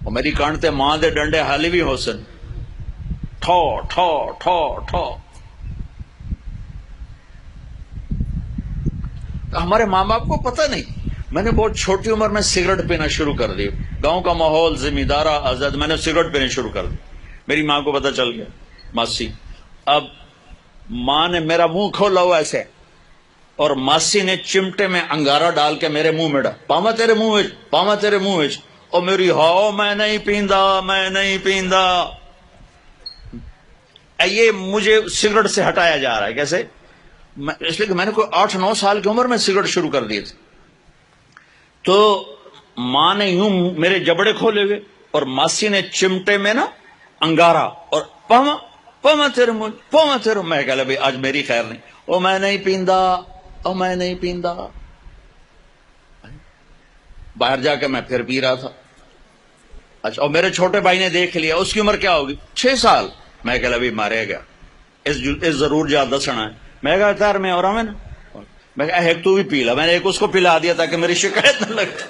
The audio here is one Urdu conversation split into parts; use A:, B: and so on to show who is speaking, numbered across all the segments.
A: اور میری کانٹتے ماں دے ڈنڈے حالی بھی ہو سن، ٹھو ٹھو ٹھو ٹھو۔ ہمارے ماں باپ کو پتہ نہیں، میں نے بہت چھوٹی عمر میں سگریٹ پینا شروع کر دی، گاؤں کا ماحول زمیندارہ آزاد، میں نے سگریٹ پینے شروع کر دی، میری ماں کو پتہ چل گیا، ماسی۔ اب ماں نے میرا منہ کھولا ہوا ایسے، اور ماسی نے چمٹے میں انگارہ ڈال کے میرے منہ میں ڈال، پاما تیرے منہ وچ، پاما تیرے منہ وچ، اور میری ہاؤ میں نہیں پیندا، میں نہیں پیندا۔ یہ مجھے سگریٹ سے ہٹایا جا رہا ہے، کیسے؟ اس لیے کہ میں نے کوئی 8-9 سال کی عمر میں سگریٹ شروع کر دی تھی۔ تو ماں نے یوں میرے جبڑے کھولے ہوئے، اور ماسی نے چمٹے میں نا انگارہ، اور پاما پاما تیرے منہ، پاما تیرے، میں کہا بھائی آج میری خیر نہیں، او میں نہیں پیندا، او میں نہیں پیندا۔ باہر جا کے میں پھر پی رہا تھا۔ اچھا، اور میرے چھوٹے بھائی نے دیکھ لیا، اس کی عمر کیا ہوگی؟ 6 سال۔ میں کہا بھی مارے گا، اس ضرور جا دسنا ہے۔ میں کہا تار میں اور ہمیں نا، میں کہا ایک تو بھی پی لا، میں نے ایک اس کو پلا دیا تاکہ میری شکایت نہ لگے،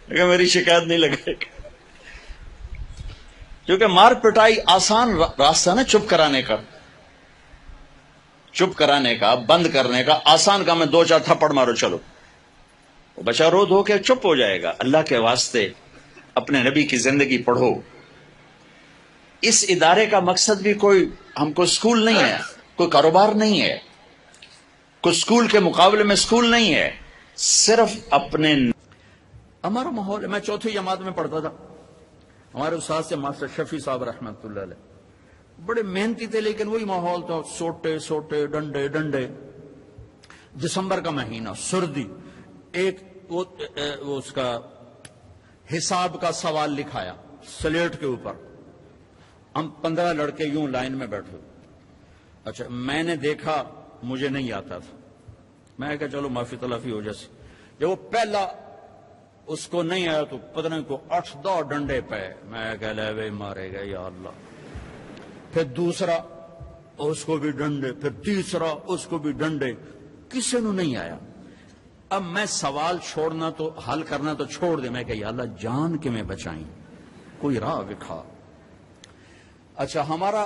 A: لیکن میری شکایت نہیں لگے، کیونکہ مار پٹائی آسان راستہ نا چپ کرانے کا، چپ کرانے کا، بند کرنے کا آسان کام ہے، 2-4 تھپڑ مارو چلو، بچہ رو دھو کے چپ ہو جائے گا۔ اللہ کے واسطے اپنے نبی کی زندگی پڑھو۔ اس ادارے کا مقصد بھی کوئی ہم کو سکول نہیں ہے، کوئی کاروبار نہیں ہے، کوئی سکول کے مقابلے میں سکول نہیں ہے، صرف اپنے ہمارا ماحول ہے۔ میں 4تھی جماعت میں پڑھتا تھا، ہمارے استاد سے ماسٹر شفیع صاحب رحمۃ اللہ علیہ، بڑے محنتی تھے، لیکن وہی ماحول تھا، سوٹے سوٹے، ڈنڈے ڈنڈے۔ دسمبر کا مہینہ، سردی، ایک وہ اس کا حساب کا سوال لکھایا سلیٹ کے اوپر، ہم 15 لڑکے یوں لائن میں بیٹھے۔ اچھا، میں نے دیکھا، مجھے نہیں آتا تھا، میں کہا چلو معافی تلافی ہو جیسے۔ جب وہ پہلا اس کو نہیں آیا تو پتہ نہیں کو 8-10 ڈنڈے پہ، میں کہہ لے بھائی مارے گا یا اللہ۔ پھر دوسرا، اس کو بھی ڈنڈے، پھر تیسرا، اس کو بھی ڈنڈے، کسی نے نہیں آیا۔ اب میں سوال چھوڑنا تو حل کرنا تو چھوڑ دے، میں کہ یا اللہ جان کے میں بچائیں، کوئی راہ دکھا۔ اچھا، ہمارا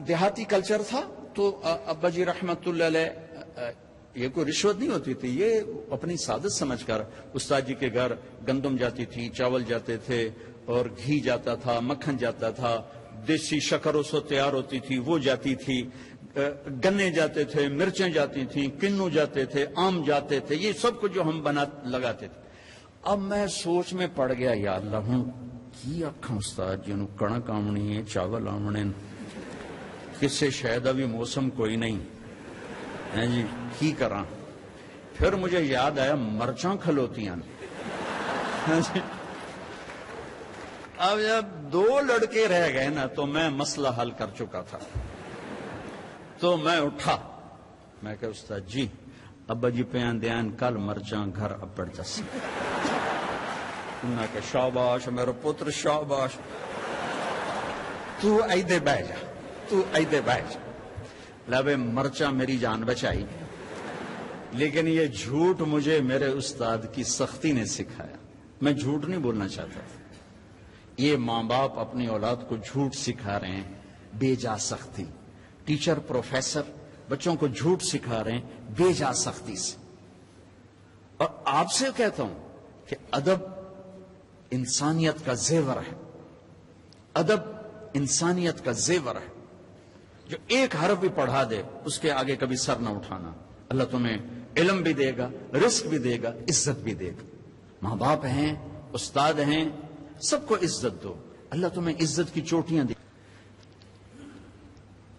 A: دیہاتی کلچر تھا تو ابا جی رحمت اللہ علیہ، یہ کوئی رشوت نہیں ہوتی تھی، یہ اپنی سعادت سمجھ کر استاد جی کے گھر گندم جاتی تھی، چاول جاتے تھے، اور گھی جاتا تھا، مکھن جاتا تھا، دیسی شکر اس وقت تیار ہوتی تھی وہ جاتی تھی، گنے جاتے تھے، مرچیں جاتی تھیں، کنو جاتے تھے، آم جاتے تھے، یہ سب کچھ جو ہم لگاتے تھے۔ اب میں سوچ میں پڑ گیا، یا اللہ ہوں کی آکھاں استاد جی نوں کڑک آمنی ہے، چاول آمنے، کسے شاید ابھی موسم کوئی نہیں ہے جی، کی کراں؟ پھر مجھے یاد آیا مرچاں کھلوتیاں۔ اب جب 2 لڑکے رہ گئے نا تو میں مسئلہ حل کر چکا تھا، تو میں اٹھا، میں کہ استاد جی ابا جی پیان دیان کل مرچاں گھر اپڑ جس۔ میں کہ شاباش میرا پتر شاباش، تو ایدے بہ جا، تو ایدے بہ جا۔ لبے مرچاں میری جان بچائی، لیکن یہ جھوٹ مجھے میرے استاد کی سختی نے سکھایا۔ میں جھوٹ نہیں بولنا چاہتا تھا، یہ ماں باپ اپنی اولاد کو جھوٹ سکھا رہے ہیں بے جا سختی، ٹیچر پروفیسر بچوں کو جھوٹ سکھا رہے ہیں بے جا سختی سے۔ اور آپ سے کہتا ہوں کہ ادب انسانیت کا زیور ہے، ادب انسانیت کا زیور ہے۔ جو ایک حرف بھی پڑھا دے اس کے آگے کبھی سر نہ اٹھانا، اللہ تمہیں علم بھی دے گا، رزق بھی دے گا، عزت بھی دے گا۔ ماں باپ ہیں، استاد ہیں، سب کو عزت دو، اللہ تمہیں عزت کی چوٹیاں دے۔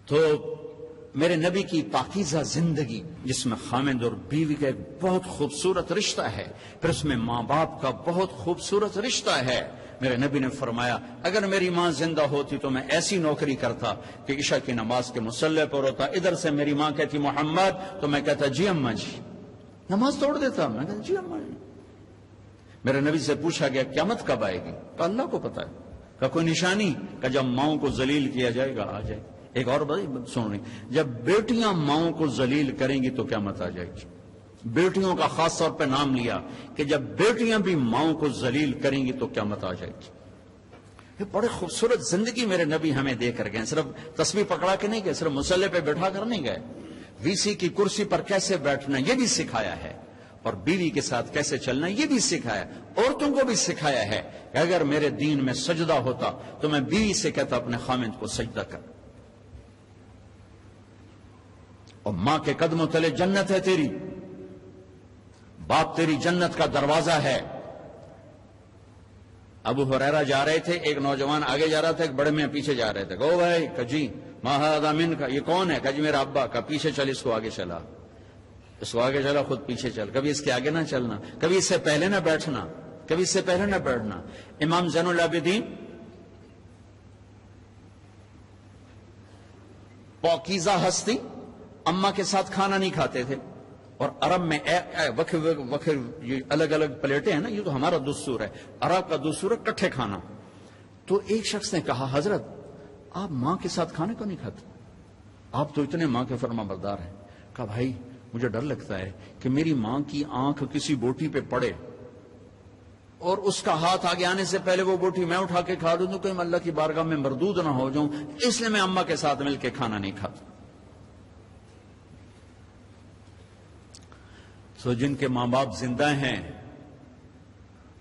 A: تو میرے نبی کی پاکیزہ زندگی جس میں خامند اور بیوی کا ایک بہت خوبصورت رشتہ ہے، پھر اس میں ماں باپ کا بہت خوبصورت رشتہ ہے۔ میرے نبی نے فرمایا اگر میری ماں زندہ ہوتی تو میں ایسی نوکری کرتا کہ عشاء کی نماز کے مصلی پر ہوتا، ادھر سے میری ماں کہتی محمد تو میں کہتا جی اماں جی، نماز توڑ دیتا، میں کہتا جی اماں جی۔ میرے نبی سے پوچھا گیا قیامت کب آئے گی؟ تو اللہ کو پتا ہے۔ کہ کوئی نشانی؟ کہ جب ماؤں کو ذلیل کیا جائے گا آ جائے۔ ایک اور بات سن رہی، جب بیٹیاں ماؤں کو ذلیل کریں گی تو قیامت آ جائے گی۔
B: بیٹیوں کا خاص طور پہ نام لیا کہ جب بیٹیاں بھی ماؤں کو ذلیل کریں گی تو قیامت آ جائے گی. یہ بڑے خوبصورت زندگی میرے نبی ہمیں دے کر گئے. صرف تسبیح پکڑا کے نہیں گئے, صرف مسلح پہ بیٹھا کر نہیں گئے, وی سی کی کرسی پر کیسے بیٹھنا یہ بھی سکھایا ہے, اور بیوی کے ساتھ کیسے چلنا یہ بھی سکھایا. عورتوں کو بھی سکھایا ہے کہ اگر میرے دین میں سجدہ ہوتا تو میں بیوی سے کہتا اپنے خامند کو سجدہ کر. اور ماں کے قدموں تلے جنت ہے تیری, باپ تیری جنت کا دروازہ ہے. ابو ہریرہ جا رہے تھے, ایک نوجوان آگے جا رہا تھا, ایک بڑے میاں پیچھے جا رہے تھے. کہو بھائی کجی ما ھذا منک, یہ کون ہے؟ کجی میرا ابا. کا پیچھے چل, اس کو آگے چلا, اس کو آگے چلا, خود پیچھے چل. کبھی اس کے آگے نہ چلنا, کبھی اس سے پہلے نہ بیٹھنا, کبھی اس سے پہلے نہ بیٹھنا. امام زین العابدین پاکیزہ ہستی, اماں کے ساتھ کھانا نہیں کھاتے تھے. اور عرب میں وکھر یہ الگ الگ پلیٹیں ہیں نا, یہ تو ہمارا دستور ہے, عرب کا دستور ہے کٹھے کھانا. تو ایک شخص نے کہا حضرت آپ ماں کے ساتھ کھانے کو نہیں کھاتے, آپ تو اتنے ماں کے فرما بردار ہیں. کہا بھائی مجھے ڈر لگتا ہے کہ میری ماں کی آنکھ کسی بوٹی پہ پڑے اور اس کا ہاتھ آگے آنے سے پہلے وہ بوٹی میں اٹھا کے کھا لوں تو کہیں اللہ کی بارگاہ میں مردود نہ ہو جاؤں, اس لیے میں اماں کے ساتھ مل کے کھانا نہیں کھاتا. تو جن کے ماں باپ زندہ ہیں,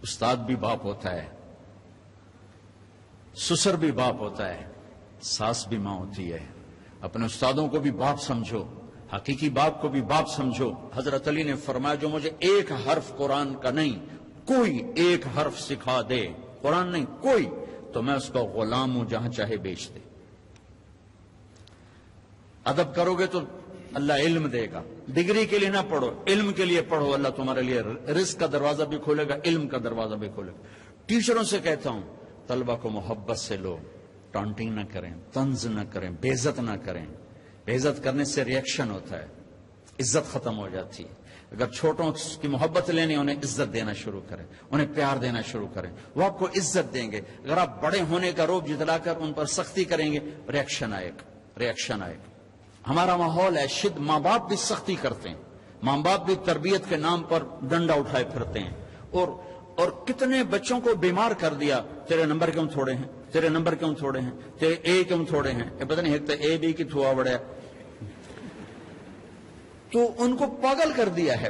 B: استاد بھی باپ ہوتا ہے, سسر بھی باپ ہوتا ہے, ساس بھی ماں ہوتی ہے. اپنے استادوں کو بھی باپ سمجھو, حقیقی باپ کو بھی باپ سمجھو. حضرت علی نے فرمایا جو مجھے ایک حرف قرآن کا نہیں, کوئی ایک حرف سکھا دے, قرآن نہیں کوئی, تو میں اس کا غلام ہوں جہاں چاہے بیچ دے. ادب کرو گے تو اللہ علم دے گا. ڈگری کے لیے نہ پڑھو, علم کے لیے پڑھو, اللہ تمہارے لیے رزق کا دروازہ بھی کھولے گا, علم کا دروازہ بھی کھولے گا. ٹیچروں سے کہتا ہوں طلبہ کو محبت سے لو, ٹانٹنگ نہ کریں, طنز نہ کریں, بے عزت نہ کریں. بے عزت کرنے سے ریئیکشن ہوتا ہے, عزت ختم ہو جاتی ہے. اگر چھوٹوں کی محبت لینی, انہیں عزت دینا شروع کریں, انہیں پیار دینا شروع کریں, وہ آپ کو عزت دیں گے. اگر آپ بڑے ہونے کا روب جتلا کر ان پر سختی کریں گے, ریئیکشن آئے گا. ہمارا ماحول ہے شد, ماں باپ بھی سختی کرتے ہیں, ماں باپ بھی تربیت کے نام پر ڈنڈا اٹھائے پھرتے ہیں, اور کتنے بچوں کو بیمار کر دیا. تیرے نمبر کیوں تھوڑے ہیں, تیرے نمبر کیوں تھوڑے ہیں, تیرے اے کیوں تھوڑے ہیں, پتہ نہیں ایک تو اے بی کی تھوا بڑا, تو ان کو پاگل کر دیا ہے.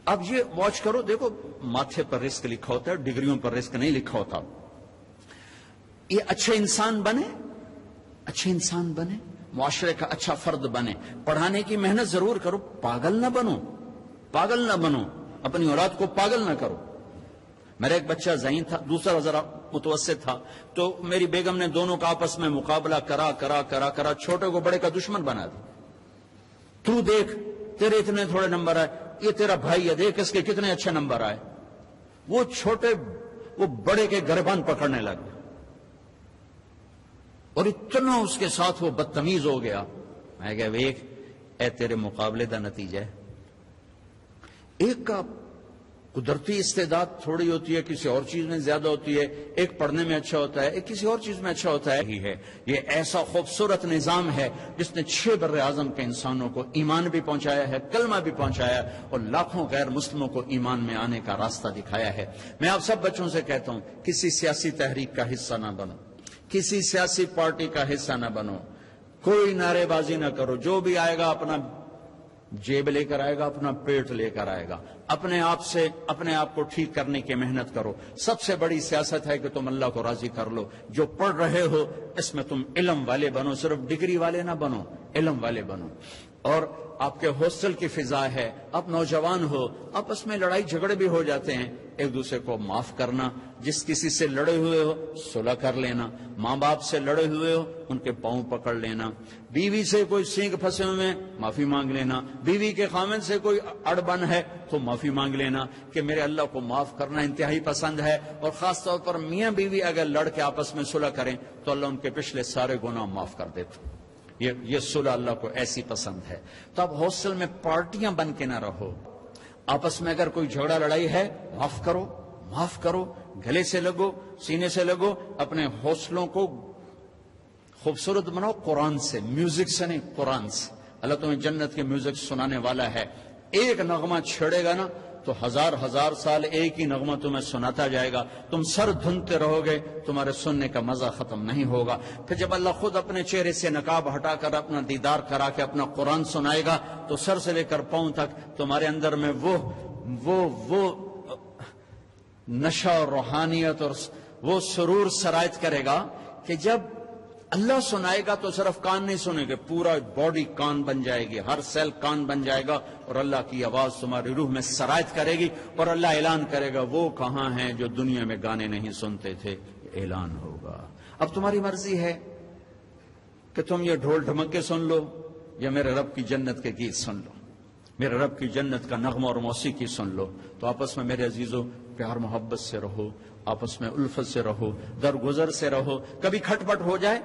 B: اب یہ واچ کرو, دیکھو ماتھے پر رزق لکھا ہوتا ہے, ڈگریوں پر رزق نہیں لکھا ہوتا. یہ اچھے انسان بنے, اچھے انسان بنے, معاشرے کا اچھا فرد بنے, پڑھانے کی محنت ضرور کرو, پاگل نہ بنو, پاگل نہ بنو, اپنی اولاد کو پاگل نہ کرو. میرا ایک بچہ ذہین تھا, دوسرا ذرا متوسط تھا, تو میری بیگم نے دونوں کا آپس میں مقابلہ کرا چھوٹے کو بڑے کا دشمن بنا دی. تو دیکھ تیرے اتنے تھوڑے نمبر آئے, یہ تیرا بھائی ہے, دیکھ اس کے کتنے اچھے نمبر آئے. وہ چھوٹے وہ بڑے کے گریبان پکڑنے لگے, اور اتنا اس کے ساتھ وہ بدتمیز ہو گیا. میں کہا ویکھ اے تیرے مقابلے دا نتیجہ ہے. ایک کا قدرتی استعداد تھوڑی ہوتی ہے, کسی اور چیز میں زیادہ ہوتی ہے, ایک پڑھنے میں اچھا ہوتا ہے, ایک کسی اور چیز میں اچھا ہوتا ہے. یہ ایسا خوبصورت نظام ہے جس نے 6 بر اعظم کے انسانوں کو ایمان بھی پہنچایا ہے, کلمہ بھی پہنچایا ہے, اور لاکھوں غیر مسلموں کو ایمان میں آنے کا راستہ دکھایا ہے. میں آپ سب بچوں سے کہتا ہوں کسی سیاسی تحریک کا حصہ نہ بنو, کسی سیاسی پارٹی کا حصہ نہ بنو, کوئی نعرے بازی نہ کرو. جو بھی آئے گا اپنا جیب لے کر آئے گا, اپنا پیٹ لے کر آئے گا. اپنے آپ سے اپنے آپ کو ٹھیک کرنے کی محنت کرو. سب سے بڑی سیاست ہے کہ تم اللہ کو راضی کر لو. جو پڑھ رہے ہو اس میں تم علم والے بنو, صرف ڈگری والے نہ بنو, علم والے بنو. اور آپ کے ہاسٹل کی فضا ہے, آپ نوجوان ہو, آپس میں لڑائی جھگڑے بھی ہو جاتے ہیں, ایک دوسرے کو معاف کرنا. جس کسی سے لڑے ہوئے ہو صلح کر لینا, ماں باپ سے لڑے ہوئے ہو ان کے پاؤں پکڑ لینا, بیوی سے کوئی سینگ پھنسے ہوئے معافی مانگ لینا, بیوی کے خامن سے کوئی اڑبن ہے تو معافی مانگ لینا کہ میرے اللہ کو معاف کرنا انتہائی پسند ہے. اور خاص طور پر میاں بیوی اگر لڑ کے آپس میں صلح کریں تو اللہ ان کے پچھلے سارے گناہ معاف کر دیتے. یہ صلح اللہ کو ایسی پسند ہے. تو اب ہاسٹل میں پارٹیاں بن کے نہ رہو, آپس میں اگر کوئی جھگڑا لڑائی ہے معاف کرو, معاف کرو, گلے سے لگو, سینے سے لگو. اپنے حوصلوں کو خوبصورت بناؤ قرآن سے, میوزک سے نہیں, قرآن سے. اللہ تمہیں جنت کے میوزک سنانے والا ہے. ایک نغمہ چھڑے گا نا تو ہزار ہزار سال ایک ہی نغمہ تمہیں سناتا جائے گا. تم سر دھنتے رہو گے, تمہارے سننے کا مزہ ختم نہیں ہوگا. پھر جب اللہ خود اپنے چہرے سے نقاب ہٹا کر اپنا دیدار کرا کے اپنا قرآن سنائے گا تو سر سے لے کر پاؤں تک تمہارے اندر میں وہ نشہ اور روحانیت اور وہ سرور سرایت کرے گا کہ جب اللہ سنائے گا تو صرف کان نہیں سنے گے, پورا باڈی کان بن جائے گی, ہر سیل کان بن جائے گا اور اللہ کی آواز تمہاری روح میں سرایت کرے گی اور اللہ اعلان کرے گا وہ کہاں ہیں جو دنیا میں گانے نہیں سنتے تھے. اعلان ہوگا. اب تمہاری مرضی ہے کہ تم یہ ڈھول ڈھمکے سن لو یا میرے رب کی جنت کے گیت سن لو, میرے رب کی جنت کا نغمہ اور موسیقی سن لو. تو آپس میں میرے عزیزوں پیار محبت سے رہو, آپس میں الفت سے رہو, درگزر سے رہو. کبھی کھٹ پٹ ہو جائے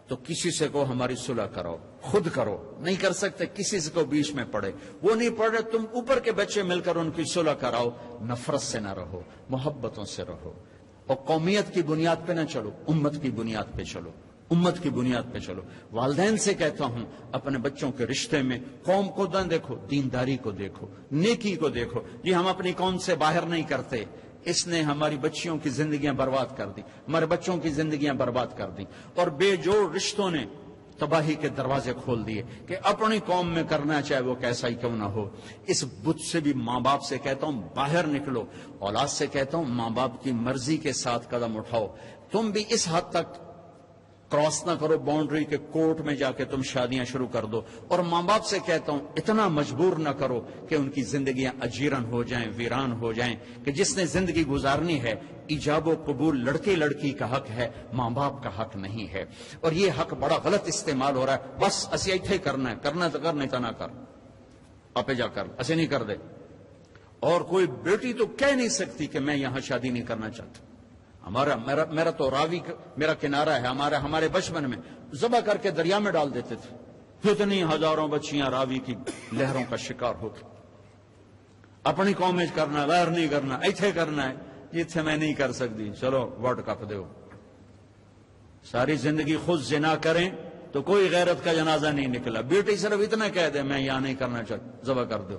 B: تو کسی سے کو ہماری صلح کرو, خود کرو. نہیں کر سکتے کسی سے کو بیچ میں پڑے, وہ نہیں پڑھ رہے, تم اوپر کے بچے مل کر ان کی صلح کراؤ. نفرت سے نہ رہو, محبتوں سے رہو. اور قومیت کی بنیاد پہ نہ چلو, امت کی بنیاد پہ چلو, امت کی بنیاد پہ چلو. والدین سے کہتا ہوں اپنے بچوں کے رشتے میں قوم کو نہ دیکھو, دینداری کو دیکھو, نیکی کو دیکھو. جی ہم اپنی قوم سے باہر نہیں کرتے, اس نے ہماری بچیوں کی زندگیاں برباد کر دی, ہمارے بچوں کی زندگیاں برباد کر دی, اور بے جوڑ رشتوں نے تباہی کے دروازے کھول دیے کہ اپنی قوم میں کرنا چاہے وہ کیسا ہی کیوں نہ ہو. اس بت سے بھی ماں باپ سے کہتا ہوں باہر نکلو. اولاد سے کہتا ہوں ماں باپ کی مرضی کے ساتھ قدم اٹھاؤ. تم بھی اس حد تک کراس نہ کرو باؤنڈری کے کورٹ میں جا کے تم شادیاں شروع کر دو. اور ماں باپ سے کہتا ہوں اتنا مجبور نہ کرو کہ ان کی زندگیاں اجیرن ہو جائیں, ویران ہو جائیں. کہ جس نے زندگی گزارنی ہے, ایجاب و قبول لڑکے لڑکی کا حق ہے, ماں باپ کا حق نہیں ہے. اور یہ حق بڑا غلط استعمال ہو رہا ہے. بس اسی ایتھے کرنا ہے, کرنا تو کر, نہیں تو نہ کر, آپ جا کر ایسے نہیں کر دے. اور کوئی بیٹی تو کہہ نہیں سکتی کہ میں یہاں شادی نہیں کرنا چاہتا. میرا تو راوی میرا کنارہ ہے. ہمارے بچپن میں ذبح کر کے دریا میں ڈال دیتے تھے. کتنی ہزاروں بچیاں راوی کی لہروں کا شکار ہو گئی. اپنی قوم میں کرنا, غیر نہیں کرنا, ایتھے کرنا ہے. ایتھے میں نہیں کر سکتی, چلو ورلڈ کپ دو. ساری زندگی خود زنا کریں تو کوئی غیرت کا جنازہ نہیں نکلا. بیٹی صرف اتنا کہہ دے میں یہاں نہیں کرنا چاہتا, ذبح کر دو.